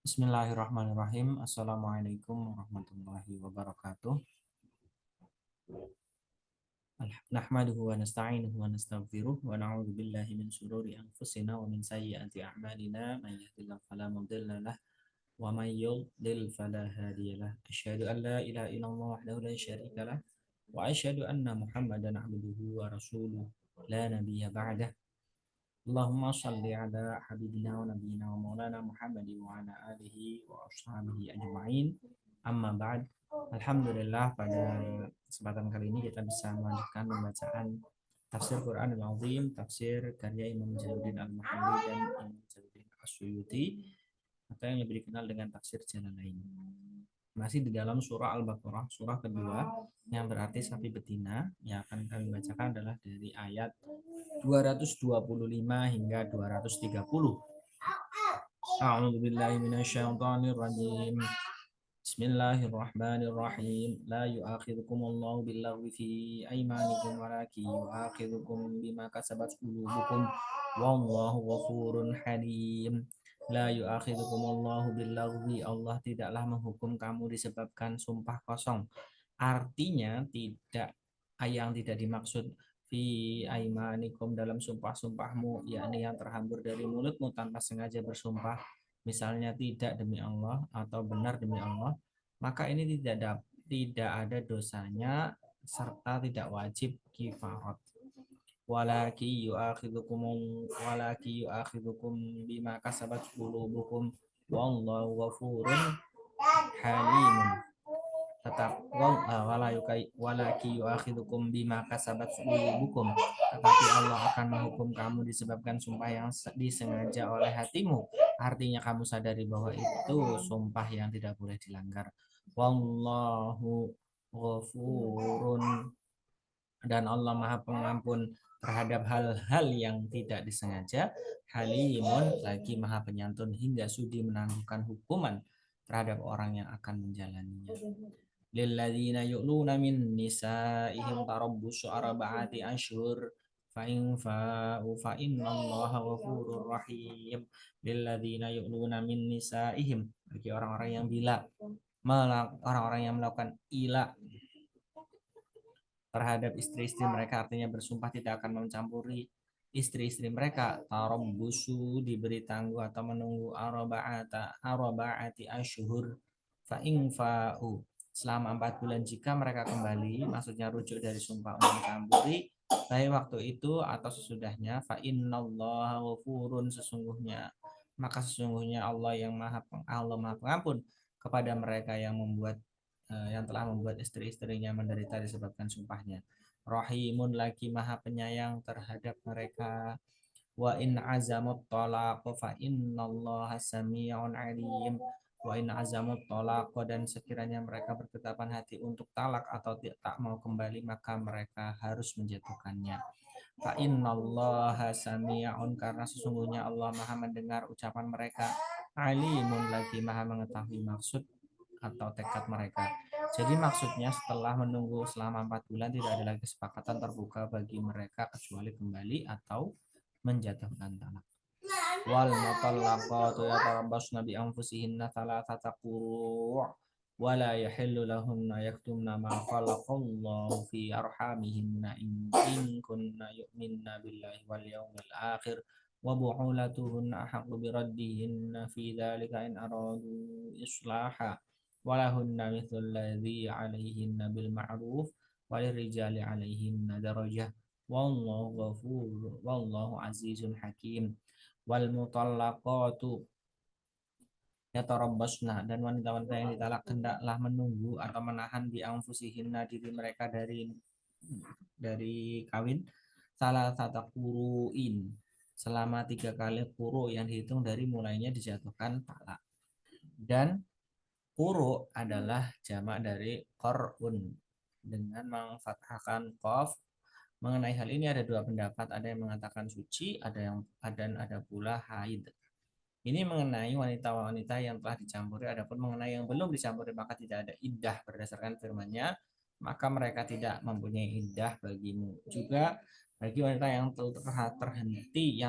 Bismillahirrahmanirrahim. Assalamualaikum warahmatullahi wabarakatuh. Nahmaduhu wa nasta'inuhu wa nastaghfiruh wa na'udzu billahi min syururi anfusina wa min sayyiati a'malina may yahdihillahu fala mudilla lah wa may yudlil fala hadiyalah. Asyhadu an la ilaha illallah wahdahu la syarika lah wa asyhadu anna Muhammadan 'abduhu wa rasuluh la nabiyya ba'dah. Allahumma shalli ala habibina wa nabiyina wa maulana Muhammad wa ala alihi wa ashabihi ajma'in. Amma ba'd. Alhamdulillah pada kesempatan kali ini kita bisa melanjutkan pembacaan tafsir Quran Al-Azim, tafsir karya Imam Jalaluddin Al-Mahalli dan Imam Jalaluddin As-Suyuti atau yang lebih dikenal dengan tafsir Jalalain. Masih di dalam surah Al-Baqarah, surah kedua yang berarti sapi betina. Yang akan kami bacakan adalah dari ayat 225 hingga 230. A'udzubillahi minasyaitonirrajim. Bismillahirrahmanirrahim. La yu'akhidhukumullahu billaghwi fi aymanikum walakin yu'akhidhukum bima kasabat qulubukum wallahu ghafurun halim. La yu'akhidhukumullahu billaghwi, Allah tidaklah menghukum kamu disebabkan sumpah kosong. Artinya tidak, yang tidak dimaksud fi aimanikum dalam sumpah-sumpahmu, yakni yang terhambur dari mulutmu tanpa sengaja bersumpah, misalnya tidak demi Allah atau benar demi Allah, maka ini tidak ada dosanya serta tidak wajib kifarat. Walaki yu'akhidukum bima kasabat qulubukum wallahu ghafurun halimun. Walaki yu'akhidukum bima kasabat qulubukum, tetapi Allah akan menghukum kamu disebabkan sumpah yang disengaja oleh hatimu. Artinya kamu sadari bahwa itu sumpah yang tidak boleh dilanggar. Wallahu ghafurun, dan Allah Maha Pengampun terhadap hal-hal yang tidak disengaja. Halimun, lagi Maha Penyantun hingga sudi menangguhkan hukuman terhadap orang yang akan menjalaninya. Lilladzina yu'luna min nisa'ihim tarabbusu arba'ati ashhur fa in fa'u fa innallaha ghafurur rahim. Lilladzina yu'luna min nisa'ihim, bagi orang-orang yang orang-orang yang melakukan ila terhadap istri-istri mereka, artinya bersumpah tidak akan mencampuri istri-istri mereka. Tarabbusu, diberi tangguh atau menunggu arba'ati ashhur fa in fa'u, selama 4 bulan. Jika mereka kembali, maksudnya rujuk dari sumpah untuk mencampuri, baik waktu itu atau sesudahnya, fa innallaha ghafurun, sesungguhnya Allah Maha Pengampun kepada mereka yang telah membuat istri-istrinya menderita disebabkan sumpahnya. Rahimun, lagi Maha Penyayang terhadap mereka. Wa in azamut talaq fa innallaha sami'un alim. Wa in azamut talaq, dan sekiranya mereka berketetapan hati untuk talak atau tak mau kembali, maka mereka harus menjatuhkannya. Fa innallaha sami'un, karena sesungguhnya Allah Maha mendengar ucapan mereka. Alimun, lagi Maha mengetahui maksud atau tekad mereka. Jadi maksudnya setelah menunggu selama 4 bulan tidak ada lagi kesepakatan terbuka bagi mereka kecuali kembali atau menjatuhkan talak. Wal mutallaqatu yatarabbasna bi anfusihinna thalathata quru' wa la yahillu lahunna yaktumna ma khalaqallahu fi arhamihinna in kunna yu'minna billahi wal yawmil akhir wa bu'ulatuhunna ahaqqu bi raddihinna fi dhalika in aradu islaha walahunna mithlul ladzi 'alaihinna bil ma'ruf walirrijali 'alaihinna darajah wallahu ghafur wallahu azizun hakim. Wal mutallaqatu yatarabbasna, dan wanita-wanita yang ditalak hendaklah menunggu atau menahan bi anfusihinna, diri mereka dari kawin, salah satu kuruin, selama 3 kali kuru yang dihitung dari mulainya dijatuhkan talak. Dan kuru adalah jamak dari qur'un dengan memfathahkan qaf. Mengenai hal ini ada 2 pendapat, ada yang mengatakan suci, ada pula haid. Ini mengenai wanita-wanita yang telah dicampuri. Adapun mengenai yang belum dicampuri maka tidak ada iddah berdasarkan firman-Nya, maka mereka tidak mempunyai iddah bagimu. Juga bagi wanita yang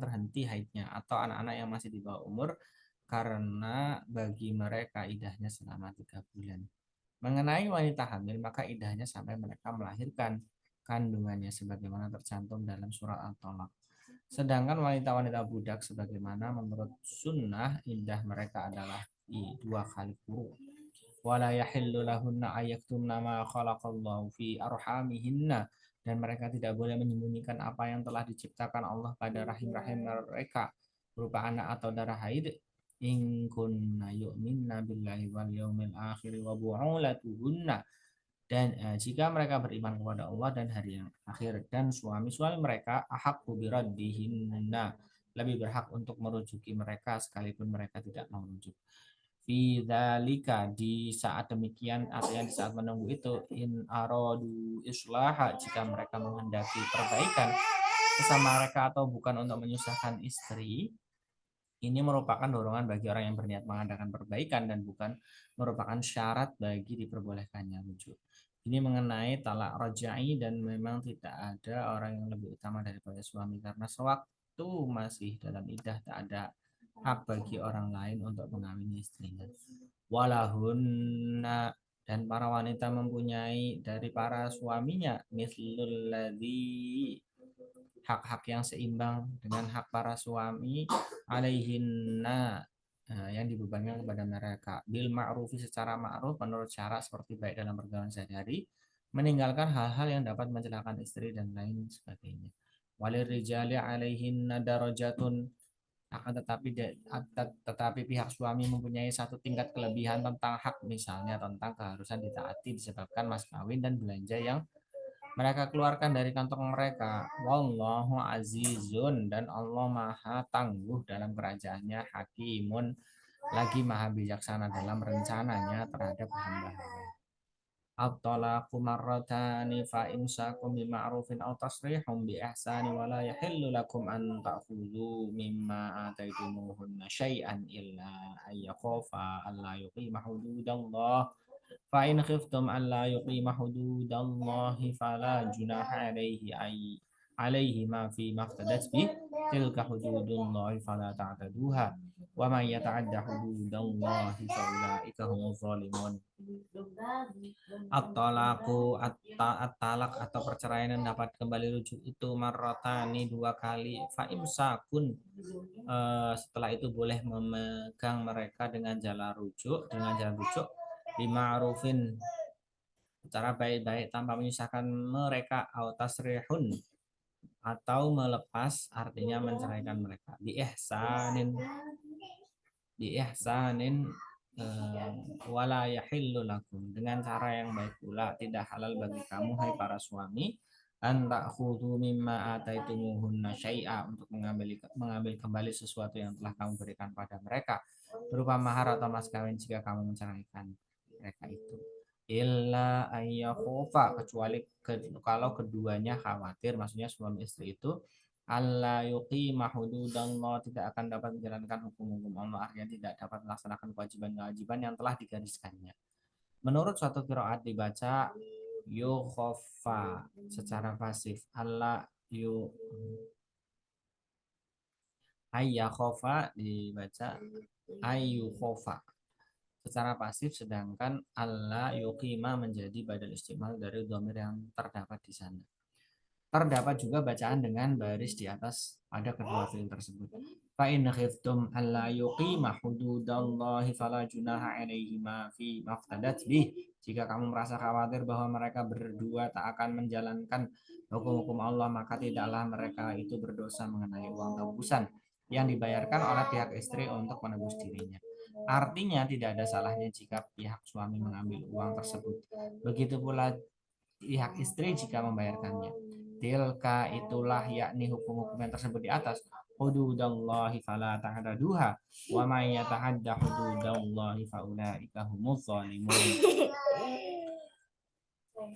terhenti haidnya atau anak-anak yang masih di bawah umur, karena bagi mereka idahnya selama 3 bulan. Mengenai wanita hamil, maka idahnya sampai mereka melahirkan kandungannya sebagaimana tercantum dalam surat At-Talaq. Sedangkan wanita-wanita budak sebagaimana menurut sunnah idah mereka adalah 2 kali quru. Wala yahillu lahunna ayaktumna ma khalaqallahu fi arhamihinna, dan mereka tidak boleh menyembunyikan apa yang telah diciptakan Allah pada rahim-rahim mereka berupa anak atau darah haid. In kunna yu'minna billahi wal yawmil akhir wa bu'ulatuhunna, dan jika mereka beriman kepada Allah dan hari yang akhir, dan suami-suami mereka ahaqqu biraddihinna, lebih berhak untuk merujuki mereka sekalipun mereka tidak mau merujuk. Fi dzalika, di saat demikian, artinya di saat menunggu itu, in aradu islaha, jika mereka menghendaki perbaikan sesama mereka atau bukan untuk menyusahkan istri, ini merupakan dorongan bagi orang yang berniat mengadakan perbaikan dan bukan merupakan syarat bagi diperbolehkannya rujuk. Ini mengenai talak rojai, dan memang tidak ada orang yang lebih utama daripada suami karena sewaktu masih dalam iddah tak ada hak bagi orang lain untuk mengawini istrinya. Walahunna, dan para wanita mempunyai dari para suaminya mislul ladzi, hak-hak yang seimbang dengan hak para suami, alaihinna, yang dibebankan kepada mereka, bil ma'rufi, secara ma'ruf menurut syarat seperti baik dalam pergaulan sehari-hari, meninggalkan hal-hal yang dapat mencelakakan istri dan lain sebagainya. Walir rijali alaihinna darajatun, akan tetapi pihak suami mempunyai satu tingkat kelebihan tentang hak, misalnya tentang keharusan ditaati disebabkan mas kawin dan belanja yang mereka keluarkan dari kantong mereka. Wallahu azizun, dan Allah maha tangguh dalam kerajaannya, hakimun, lagi maha bijaksana dalam rencananya terhadap hamba-hamba. At-talaqu marratani fa imsakum bima'rufin aw tasrihum bi ihsani wa la yahillu lakum an ta'khudhu mimma ataitumuhunna syai'an illa ay yakhafa alla yuqima hududallah. Fa in khiftum alla yuqima hududallahi fala junaha alaihi ma fi maftadat bih, tilka hududullahi fala ta'taduha, wa man yata'adda hududallahi fa ulaika humuz zalimun. At-talaqu, at-talak atau perceraian yang dapat kembali rujuk itu marrotani 2 kali. Fa imsakun, setelah itu boleh memegang mereka dengan jalan rujuk, bima'rufin, secara baik-baik tanpa menyusahkan mereka, au tasrihun, atau melepas, artinya menceraikan mereka, bi ihsanin, wala yahillu lakum, dengan cara yang baik pula tidak halal bagi kamu hai para suami, an ta'khudhu mimma ataitumuhunna syai'a, untuk mengambil kembali sesuatu yang telah kamu berikan pada mereka berupa mahar atau mas kawin jika kamu menceraikan mereka itu, illa ayyakhufa, kecuali kalau keduanya khawatir, maksudnya suami istri itu, Allah yuqima hududallah, tidak akan dapat menjalankan hukum-hukum Allah, artinya tidak dapat melaksanakan kewajiban-kewajiban yang telah digariskannya. Menurut suatu qiraat dibaca yukhofa secara pasif, Allah yu ayyakhofa dibaca ayyukhofa secara pasif, sedangkan Allah yuqima menjadi badal istimal dari dhamir yang terdapat di sana. Terdapat juga bacaan dengan baris di atas pada kedua fiil tersebut. Fa in khiftum alla yuqima hududallahi fala junaha alaihima fi maftadat bih. Jika kamu merasa khawatir bahwa mereka berdua tak akan menjalankan hukum-hukum Allah, maka tidaklah mereka itu berdosa mengenai uang tebusan yang dibayarkan oleh pihak istri untuk menebus dirinya. Artinya tidak ada salahnya jika pihak suami mengambil uang tersebut. Begitu pula pihak istri jika membayarkannya. Tilka, itulah, yakni hukum-hukum yang tersebut di atas, hududallahi fala ta'taduha, wa may yata'adda hududallahi fa ulaika humuz zalimun.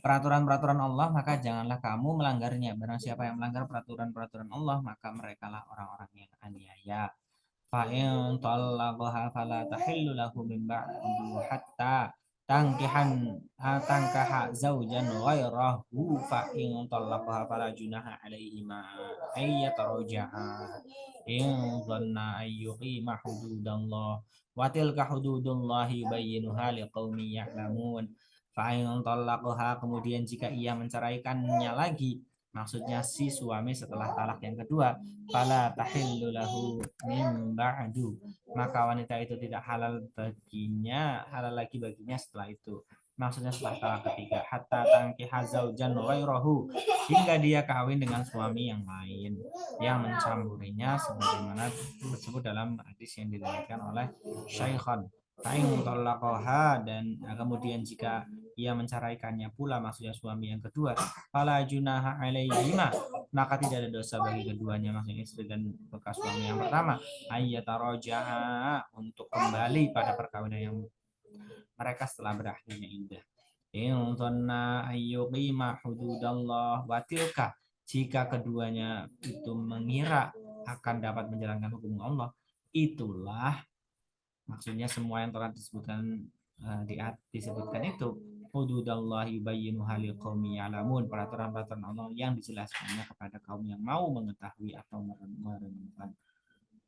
Peraturan-peraturan Allah, maka janganlah kamu melanggarnya. Barang siapa yang melanggar peraturan-peraturan Allah, maka merekalah orang-orang yang aniaya. Fa in talaqaha fala tahillu lahu min ba'du hatta tangkaha zaujan ghairahu fa in talaqaha fala junaha alaihima ay yataraja'a in dhanna ay yuqima hududallah wa tilka hududullahi yubayyinuha liqaumin ya'lamun. Fa in talaqaha, kemudian jika ia menceraikannya lagi, maksudnya si suami setelah talak yang kedua, fala tahillu lahu min ba'du, maka wanita itu tidak halal lagi baginya setelah itu. Maksudnya setelah talak ketiga, hatta tangkiha zaujan ghairahu, hingga dia kawin dengan suami yang lain yang mencampurinya, sebagaimana tersebut dalam hadis yang diriwayatkan oleh Syaikhan. Fa'in talaqaha, dan kemudian jika ia menceraikannya pula, maksudnya suami yang kedua, fala junaha alaihima, maka tidak ada dosa bagi keduanya, maksudnya istri dan bekas suami yang pertama, ayyataraja'a, untuk kembali pada perkawinan yang mereka setelah berakhirnya indah. In dhanna ayyuqima hududallah wa tilka, jika keduanya itu mengira akan dapat menjalankan hukum Allah, itulah maksudnya semua yang telah disebutkan disebutkan itu, hududallahi yubayyinuha liqaumi ya'lamun, peraturan-peraturan Allah yang dijelaskannya kepada kaum yang mau mengetahui atau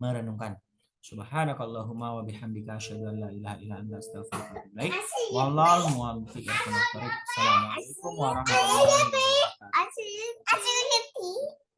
merenungkan. Subhanakallahumma wa bihamdika asyhadu an la ilaha illa anta astaghfiruka wa atubu ilaik. Wallahu muwaffiq ila aqwamit thoriq. Assalamualaikum warahmatullahi wabarakatuh.